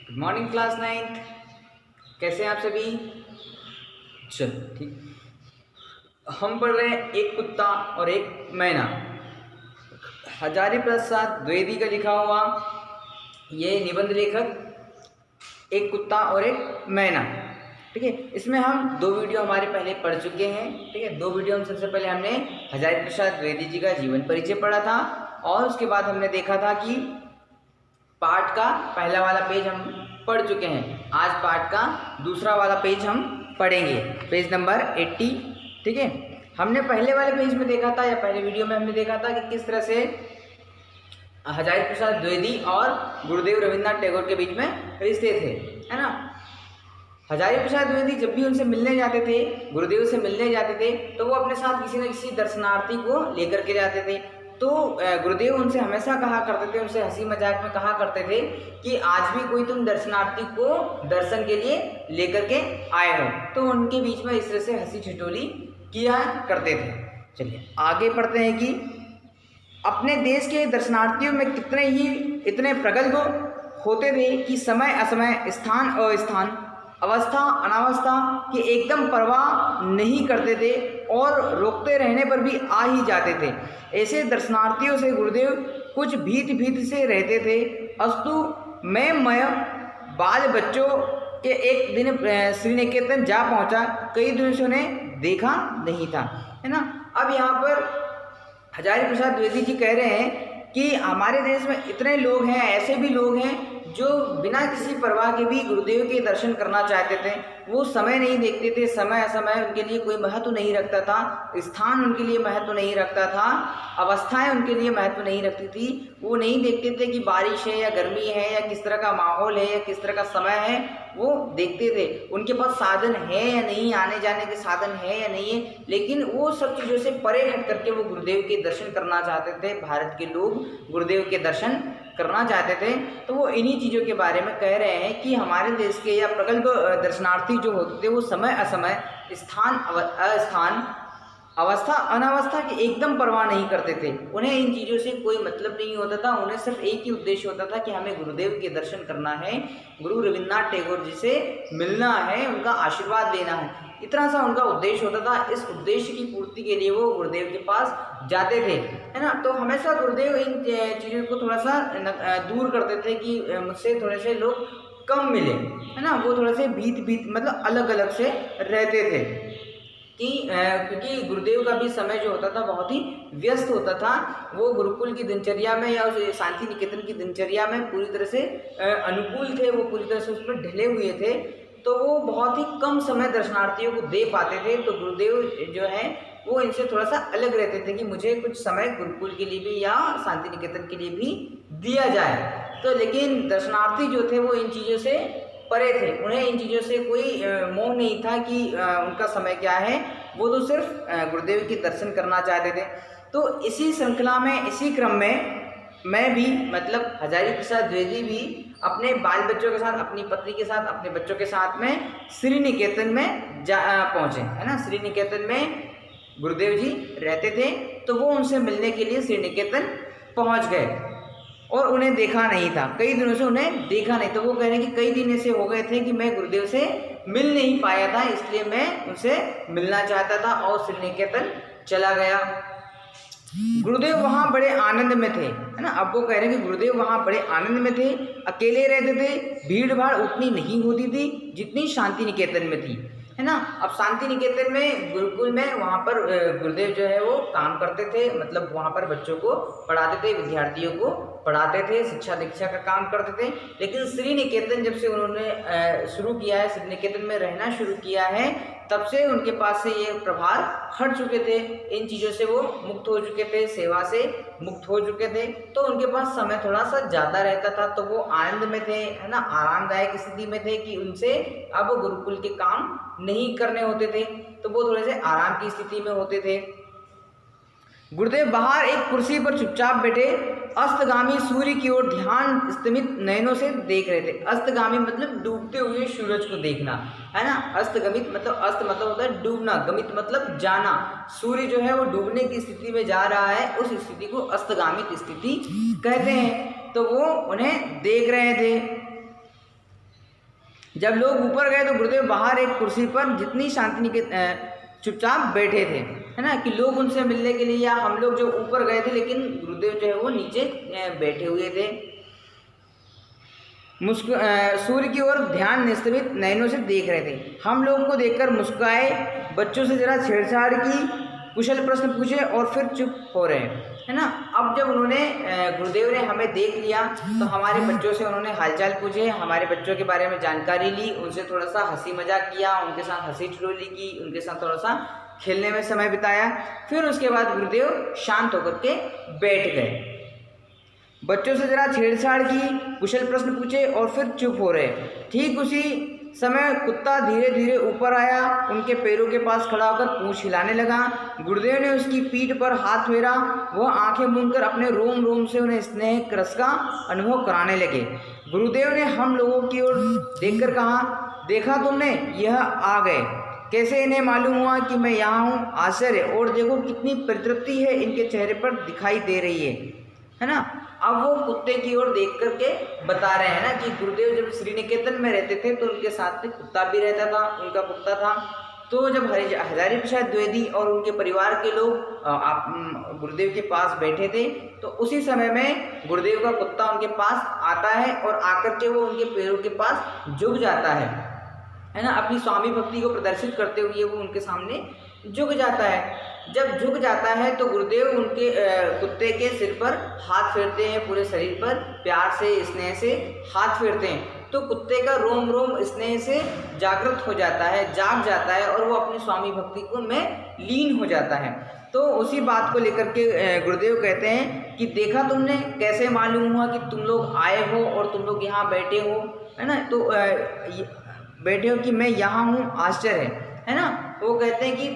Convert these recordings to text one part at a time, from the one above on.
Good morning class 9th। कैसे हैं आप सभी? चलो ठीक। हम पढ़ रहे हैं एक कुत्ता और एक मैना। हजारी प्रसाद द्विवेदी का लिखा हुआ ये निबंध लेखक एक कुत्ता और एक मैना। ठीक है, इसमें हम दो वीडियो हमारे पहले पढ़ चुके हैं। ठीक है, दो वीडियो में सबसे पहले हमने हजारी प्रसाद द्विवेदी जी का जीवन परिचय पढ़ा था और उसके बाद हमने देखा था कि पाठ का पहला वाला पेज हम पढ़ चुके हैं। आज पाठ का दूसरा वाला पेज हम पढ़ेंगे, पेज नंबर 80। ठीक है, हमने पहले वाले पेज में देखा था या पहले वीडियो में हमने देखा था कि किस तरह से हजारी प्रसाद द्विवेदी और गुरुदेव रविन्द्रनाथ टैगोर के बीच में रिश्ते थे, है ना। हजारी प्रसाद द्विवेदी जब भी उनसे मिलने जाते थे, गुरुदेव से मिलने जाते थे, तो वो अपने साथ किसी न किसी दर्शनार्थी को लेकर के जाते थे। तो गुरुदेव उनसे हमेशा कहा करते थे, उनसे हंसी मजाक में कहा करते थे कि आज भी कोई तुम दर्शनार्थी को दर्शन के लिए लेकर के आए हो। तो उनके बीच में इस तरह से हंसी ठिठोली किया करते थे। चलिए आगे पढ़ते हैं कि अपने देश के दर्शनार्थियों में कितने ही इतने प्रगल्भ होते थे कि समय असमय, स्थान अस्थान, अवस्था अनावस्था की एकदम परवाह नहीं करते थे और रोकते रहने पर भी आ ही जाते थे। ऐसे दर्शनार्थियों से गुरुदेव कुछ भीत से रहते थे। अस्तु मैं बाल बच्चों के एक दिन श्री निकेतन जा पहुंचा, कई दिनों से उन्हें देखा नहीं था, है ना। अब यहाँ पर हजारी प्रसाद द्विवेदी जी कह रहे हैं कि हमारे देश में इतने लोग हैं, ऐसे भी लोग हैं जो बिना किसी परवाह के भी गुरुदेव के दर्शन करना चाहते थे। वो समय नहीं देखते थे, समय असमय उनके लिए कोई महत्व नहीं रखता था, स्थान उनके लिए महत्व नहीं रखता था, अवस्थाएं उनके लिए महत्व नहीं रखती थी। वो नहीं देखते थे कि बारिश है या गर्मी है या किस तरह का माहौल है या किस तरह का समय है, वो देखते थे। उनके पास साधन है या नहीं, आने जाने के साधन है या नहीं है, लेकिन वो सब चीज़ों से परे हट करके वो गुरुदेव के दर्शन करना चाहते थे। भारत के लोग गुरुदेव के दर्शन करना चाहते थे। तो वो इन्हीं चीज़ों के बारे में कह रहे हैं कि हमारे देश के या प्रगल्भ दर्शनार्थी जो होते थे वो समय असमय, स्थान अस्थान, अवस्था अनावस्था की एकदम परवाह नहीं करते थे। उन्हें इन चीज़ों से कोई मतलब नहीं होता था। उन्हें सिर्फ एक ही उद्देश्य होता था कि हमें गुरुदेव के दर्शन करना है, गुरु रविन्द्रनाथ टैगोर जी से मिलना है, उनका आशीर्वाद लेना है। इतना सा उनका उद्देश्य होता था। इस उद्देश्य की पूर्ति के लिए वो गुरुदेव के पास जाते थे, है ना। तो हमेशा गुरुदेव इन चीज़ों को थोड़ा सा दूर करते थे कि मुझसे थोड़े से लोग कम मिले, है ना। वो थोड़े से भीत मतलब अलग अलग से रहते थे कि क्योंकि गुरुदेव का भी समय जो होता था बहुत ही व्यस्त होता था। वो गुरुकुल की दिनचर्या में या शांति निकेतन की दिनचर्या में पूरी तरह से अनुकूल थे, वो पूरी तरह से उस पर ढले हुए थे। तो वो बहुत ही कम समय दर्शनार्थियों को दे पाते थे। तो गुरुदेव जो है वो इनसे थोड़ा सा अलग रहते थे कि मुझे कुछ समय गुरुकुल के लिए भी या शांति निकेतन के लिए भी दिया जाए। तो लेकिन दर्शनार्थी जो थे वो इन चीज़ों से परे थे। उन्हें इन चीज़ों से कोई मोह नहीं था कि उनका समय क्या है, वो तो सिर्फ गुरुदेव के दर्शन करना चाहते थे। तो इसी श्रृंखला में, इसी क्रम में मैं भी मतलब हजारी प्रसाद द्विवेदी भी अपने बाल बच्चों के साथ, अपनी पत्नी के साथ, अपने बच्चों के साथ में श्री निकेतन में पहुँचे, है ना। श्री निकेतन में गुरुदेव जी रहते थे, तो वो उनसे मिलने के लिए श्री निकेतन पहुँच गए और उन्हें देखा नहीं था। कई दिनों से उन्हें देखा नहीं। तो वो कह रहे हैं कि कई दिन ऐसे हो गए थे कि मैं गुरुदेव से मिल नहीं पाया था, इसलिए मैं उनसे मिलना चाहता था और श्री निकेतन चला गया। गुरुदेव वहाँ बड़े आनंद में थे, है ना। अब वो कह रहे हैं कि गुरुदेव वहाँ बड़े आनंद में थे, अकेले रहते थे, भीड़ भाड़ उतनी नहीं होती थी जितनी शांति निकेतन में थी, है ना। अब शांति निकेतन में, गुरुकुल में, वहाँ पर गुरुदेव जो है वो काम करते थे, मतलब वहाँ पर बच्चों को पढ़ाते थे, विद्यार्थियों को पढ़ाते थे, शिक्षा दीक्षा का काम करते थे। लेकिन श्री निकेतन जब से उन्होंने शुरू किया है, श्री निकेतन में रहना शुरू किया है, तब से उनके पास से ये प्रभार हट चुके थे। इन चीज़ों से वो मुक्त हो चुके थे, सेवा से मुक्त हो चुके थे। तो उनके पास समय थोड़ा सा ज़्यादा रहता था। तो वो आनंद में थे, है ना, आरामदायक स्थिति में थे कि उनसे अब गुरुकुल के काम नहीं करने होते थे। तो वो थोड़े से आराम की स्थिति में होते थे। गुरुदेव बाहर एक कुर्सी पर चुपचाप बैठे अस्तगामी सूर्य की ओर ध्यान स्थिमित नयनों से देख रहे थे। अस्तगामी मतलब डूबते हुए सूरज को देखना, है ना। अस्तगमित मतलब, अस्त मतलब होता है डूबना, गमित मतलब जाना। सूर्य जो है वो डूबने की स्थिति में जा रहा है, उस स्थिति को अस्तगामित स्थिति कहते हैं। तो वो उन्हें देख रहे थे। जब लोग ऊपर गए तो गुरुदेव बाहर एक कुर्सी पर जितनी शांति के चुपचाप बैठे थे, है ना, कि लोग उनसे मिलने के लिए, या हम लोग जो ऊपर गए थे लेकिन गुरुदेव जो है वो नीचे बैठे हुए थे। सूर्य की ओर ध्यान निस्तमित नयनों से देख रहे थे। हम लोगों को देखकर मुस्कुराए, बच्चों से जरा छेड़छाड़ की, कुशल प्रश्न पूछे और फिर चुप हो रहे, है ना। अब जब उन्होंने गुरुदेव ने हमें देख लिया तो हमारे बच्चों से उन्होंने हालचाल पूछे, हमारे बच्चों के बारे में जानकारी ली, उनसे थोड़ा सा हंसी मजाक किया, उनके साथ हंसी ठिठोली की, उनके साथ थोड़ा सा खेलने में समय बिताया। फिर उसके बाद गुरुदेव शांत होकर के बैठ गए, बच्चों से जरा छेड़छाड़ की, कुशल प्रश्न पूछे और फिर चुप हो रहे। ठीक उसी समय कुत्ता धीरे धीरे ऊपर आया, उनके पैरों के पास खड़ा होकर पूंछ हिलाने लगा। गुरुदेव ने उसकी पीठ पर हाथ फेरा, वह आंखें मूंदकर अपने रोम रोम से उन्हें स्नेह रस का अनुभव कराने लगे। गुरुदेव ने हम लोगों की ओर देखकर कहा, देखा तुमने, यह आ गए, कैसे इन्हें मालूम हुआ कि मैं यहाँ हूँ? आश्चर्य, और देखो कितनी परितृप्ति है इनके चेहरे पर दिखाई दे रही है ना। अब वो कुत्ते की ओर देख करके बता रहे हैं ना कि गुरुदेव जब श्री निकेतन में रहते थे तो उनके साथ में कुत्ता भी रहता था, उनका कुत्ता था। तो जब हजारी प्रसाद द्विवेदी और उनके परिवार के लोग गुरुदेव के पास बैठे थे तो उसी समय में गुरुदेव का कुत्ता उनके पास आता है और आकर के वो उनके पैरों के पास झुक जाता है ना। अपनी स्वामी भक्ति को प्रदर्शित करते हुए वो उनके सामने झुक जाता है। जब झुक जाता है तो गुरुदेव उनके कुत्ते के सिर पर हाथ फेरते हैं, पूरे शरीर पर प्यार से स्नेह से हाथ फेरते हैं। तो कुत्ते का रोम रोम स्नेह से जागृत हो जाता है, जाग जाता है और वो अपनी स्वामी भक्ति को में लीन हो जाता है। तो उसी बात को लेकर के गुरुदेव कहते हैं कि देखा तुमने, कैसे मालूम हुआ कि तुम लोग आए हो और तुम लोग यहाँ बैठे हो, है ना। तो बैठे हो कि मैं यहाँ हूँ, आश्चर्य है ना। वो कहते हैं कि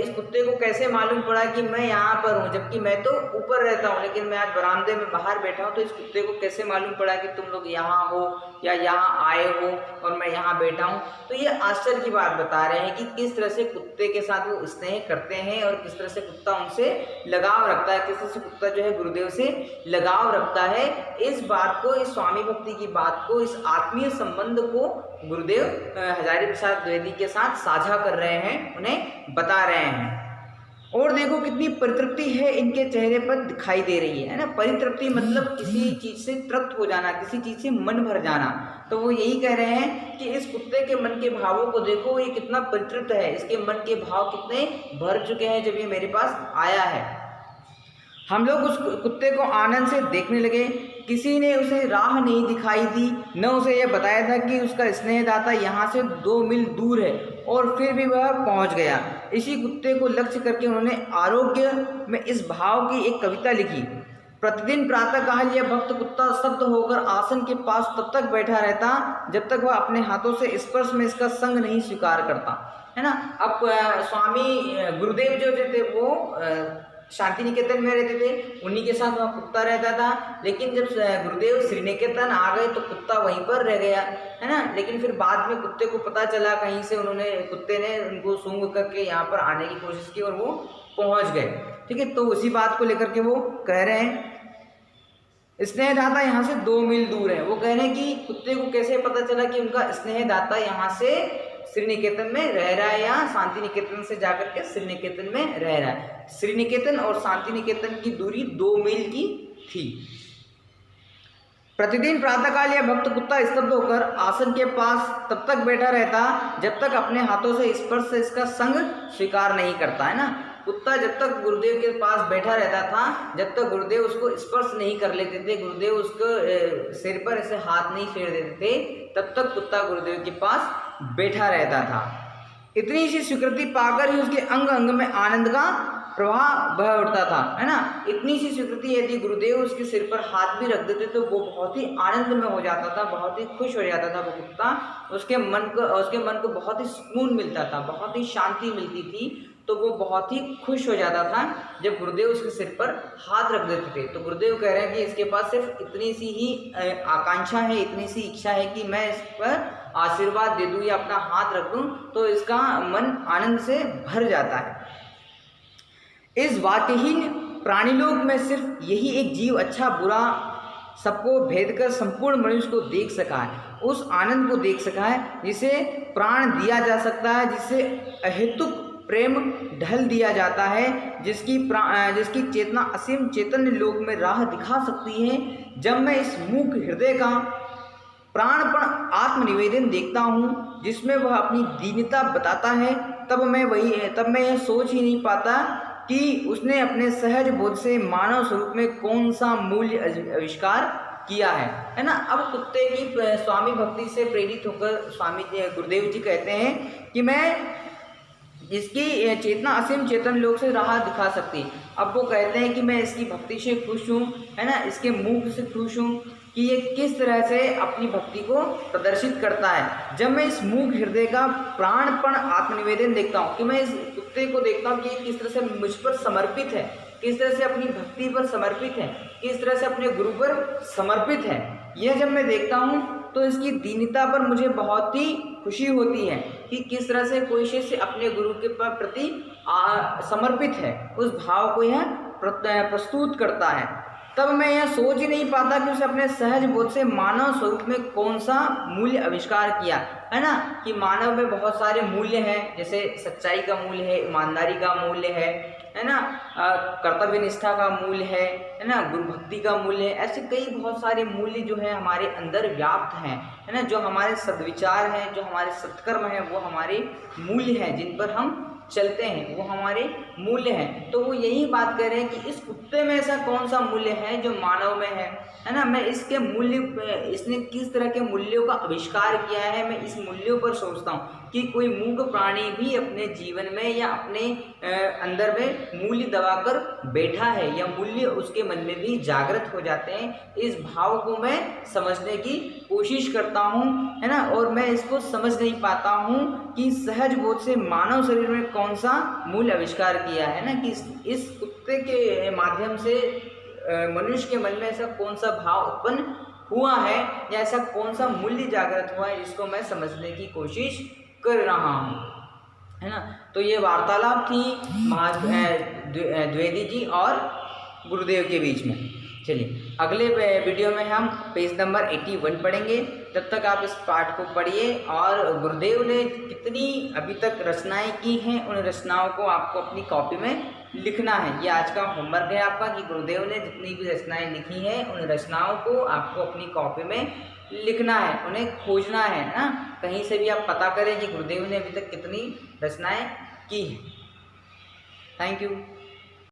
इस कुत्ते को कैसे मालूम पड़ा कि मैं यहाँ पर हूँ, जबकि मैं तो ऊपर रहता हूँ, लेकिन मैं आज बरामदे में बाहर बैठा हूँ। तो इस कुत्ते को कैसे मालूम पड़ा कि तुम लोग यहाँ हो या यहाँ आए हो और मैं यहाँ बैठा हूँ। तो ये आश्चर्य की बात बता रहे हैं कि किस तरह से कुत्ते के साथ वो स्नेह करते हैं और किस तरह से कुत्ता उनसे लगाव रखता है, किस तरह से कुत्ता जो है गुरुदेव से लगाव रखता है। इस बात को, इस स्वामी भक्ति की बात को, इस आत्मीय संबंध को गुरुदेव हजारी प्रसाद द्विवेदी के साथ साझा कर रहे हैं, उन्हें बता रहे हैं। और देखो कितनी परितृप्ति है इनके चेहरे पर दिखाई दे रही है ना। परितृप्ति मतलब किसी चीज से तृप्त हो जाना, किसी चीज से मन भर जाना। तो वो यही कह रहे हैं कि इस कुत्ते के मन के भावों को देखो, ये कितना परितृप्त है, इसके मन के भाव कितने भर चुके हैं जब ये मेरे पास आया है। हम लोग उस कुत्ते को आनंद से देखने लगे। किसी ने उसे राह नहीं दिखाई दी, न उसे यह बताया था कि उसका स्नेहदाता यहाँ से 2 मील दूर है, और फिर भी वह पहुँच गया। इसी कुत्ते को लक्ष्य करके उन्होंने आरोग्य में इस भाव की एक कविता लिखी। प्रतिदिन प्रातःकाल यह भक्त कुत्ता स्तब्ध होकर आसन के पास तब तक बैठा रहता जब तक वह अपने हाथों से स्पर्श में इसका संग नहीं स्वीकार करता, है ना। अब स्वामी गुरुदेव जो थे वो शांति निकेतन में रहते थे, उन्हीं के साथ वहाँ कुत्ता रहता था। लेकिन जब गुरुदेव श्री निकेतन आ गए तो कुत्ता वहीं पर रह गया, है ना। लेकिन फिर बाद में कुत्ते को पता चला, कहीं से कुत्ते ने उनको सूंघ करके यहाँ पर आने की कोशिश की और वो पहुँच गए, ठीक है। तो उसी बात को लेकर के वो कह रहे हैं स्नेहदाता यहाँ से 2 मील दूर है। वो कह रहे हैं कि कुत्ते को कैसे पता चला कि उनका स्नेहदाता यहाँ से श्री निकेतन में रह रहा है या शांति निकेतन से जाकर के श्री निकेतन में रह रहा है। श्री निकेतन और शांति निकेतन की दूरी 2 मील की थी। प्रतिदिन प्रातःकाल यह भक्त कुत्ता स्तब्ध होकर आसन के पास तब तक बैठा रहता जब तक अपने हाथों से स्पर्श से इसका संग स्वीकार नहीं करता, है ना। कुत्ता जब तक गुरुदेव के पास बैठा रहता था, जब तक गुरुदेव उसको स्पर्श नहीं कर लेते थे, गुरुदेव उसको सिर पर ऐसे हाथ नहीं फेर देते थे, तब तक कुत्ता गुरुदेव के पास बैठा रहता था। इतनी सी स्वीकृति पाकर ही उसके अंग अंग में आनंद का प्रवाह बह उठता था, है ना। इतनी सी स्वीकृति यदि गुरुदेव उसके सिर पर हाथ भी रख देते तो वो बहुत ही आनंद में हो जाता था, बहुत ही खुश हो जाता था वो कुत्ता। उसके मन को बहुत ही सुकून मिलता था, बहुत ही शांति मिलती थी। तो वो बहुत ही खुश हो जाता था जब गुरुदेव उसके सिर पर हाथ रख देते थे। तो गुरुदेव कह रहे हैं कि इसके पास सिर्फ इतनी सी ही आकांक्षा है, इतनी सी इच्छा है कि मैं इस पर आशीर्वाद दे दूँ या अपना हाथ रख दूँ तो इसका मन आनंद से भर जाता है। इस वाक्यहीन प्राणीलोक में सिर्फ यही एक जीव अच्छा बुरा सबको भेद कर संपूर्ण मनुष्य को देख सका है। उस आनंद को देख सका है जिसे प्राण दिया जा सकता है, जिससे अहेतुक प्रेम ढल दिया जाता है, जिसकी चेतना असीम चैतन्य लोक में राह दिखा सकती है। जब मैं इस मूक हृदय का प्राणपण आत्मनिवेदन देखता हूँ जिसमें वह अपनी दीनता बताता है, तब मैं यह सोच ही नहीं पाता कि उसने अपने सहज बोध से मानव स्वरूप में कौन सा मूल्य आविष्कार किया है ना। अब कुत्ते की स्वामी भक्ति से प्रेरित होकर स्वामी गुरुदेव जी कहते हैं कि मैं इसकी चेतना असीम चेतन लोक से राह दिखा सकती। अब वो कहते हैं कि मैं इसकी भक्ति से खुश हूँ, है ना, इसके मुख से खुश हूँ कि ये किस तरह से अपनी भक्ति को प्रदर्शित करता है। जब मैं इस मूक हृदय का प्राणपण आत्मनिवेदन देखता हूँ, कि मैं इस कुत्ते को देखता हूँ कि किस तरह से मुझ पर समर्पित है, किस तरह से अपनी भक्ति पर समर्पित है, किस तरह से अपने गुरु पर समर्पित है, यह जब मैं देखता हूँ तो इसकी दीनता पर मुझे बहुत ही खुशी होती है कि किस तरह से कोई शिष्य अपने गुरु के प्रति समर्पित है, उस भाव को यह प्रस्तुत करता है। तब मैं यह सोच ही नहीं पाता कि उसे अपने सहज बोध से मानव स्वरूप में कौन सा मूल्य आविष्कार किया, है ना, कि मानव में बहुत सारे मूल्य हैं, जैसे सच्चाई का मूल्य है, ईमानदारी का मूल्य है ना, कर्तव्य निष्ठा का मूल्य है ना, गुरु भक्ति का मूल्य है। ऐसे कई बहुत सारे मूल्य जो है हमारे अंदर व्याप्त हैं, है ना, जो हमारे सद्विचार हैं, जो हमारे सत्कर्म हैं, वो हमारे मूल्य हैं, जिन पर हम चलते हैं, वो हमारे मूल्य हैं। तो वो यही बात कर रहे हैं कि इस कुत्ते में ऐसा कौन सा मूल्य है जो मानव में है ना, मैं इसके मूल्य, इसने किस तरह के मूल्यों का आविष्कार किया है, मैं इस मूल्यों पर सोचता हूँ कि कोई मूक प्राणी भी अपने जीवन में या अपने अंदर में मूल्य दबाकर बैठा है, या मूल्य उसके मन में भी जागृत हो जाते हैं। इस भाव को मैं समझने की कोशिश करता हूँ, है ना, और मैं इसको समझ नहीं पाता हूँ कि सहज बोध से मानव शरीर में कौन सा मूल्य आविष्कार किया है ना, कि इस कुत्ते के माध्यम से मनुष्य के मन में ऐसा कौन सा भाव उत्पन्न हुआ है, या ऐसा कौन सा मूल्य जागृत हुआ है, जिसको मैं समझने की कोशिश कर रहा हूँ, है ना। तो ये वार्तालाप थी द्विवेदी जी और गुरुदेव के बीच में। चलिए अगले वीडियो में हम पेज नंबर 81 पढ़ेंगे। तब तक आप इस पाठ को पढ़िए, और गुरुदेव ने कितनी अभी तक रचनाएं की हैं, उन रचनाओं को आपको अपनी कॉपी में लिखना है। ये आज का होमवर्क है आपका कि गुरुदेव ने जितनी भी रचनाएं लिखी हैं, उन रचनाओं को आपको अपनी कॉपी में लिखना है, उन्हें खोजना है ना, कहीं से भी आप पता करें कि गुरुदेव ने अभी तक कितनी रचनाएं की हैं। Thank you.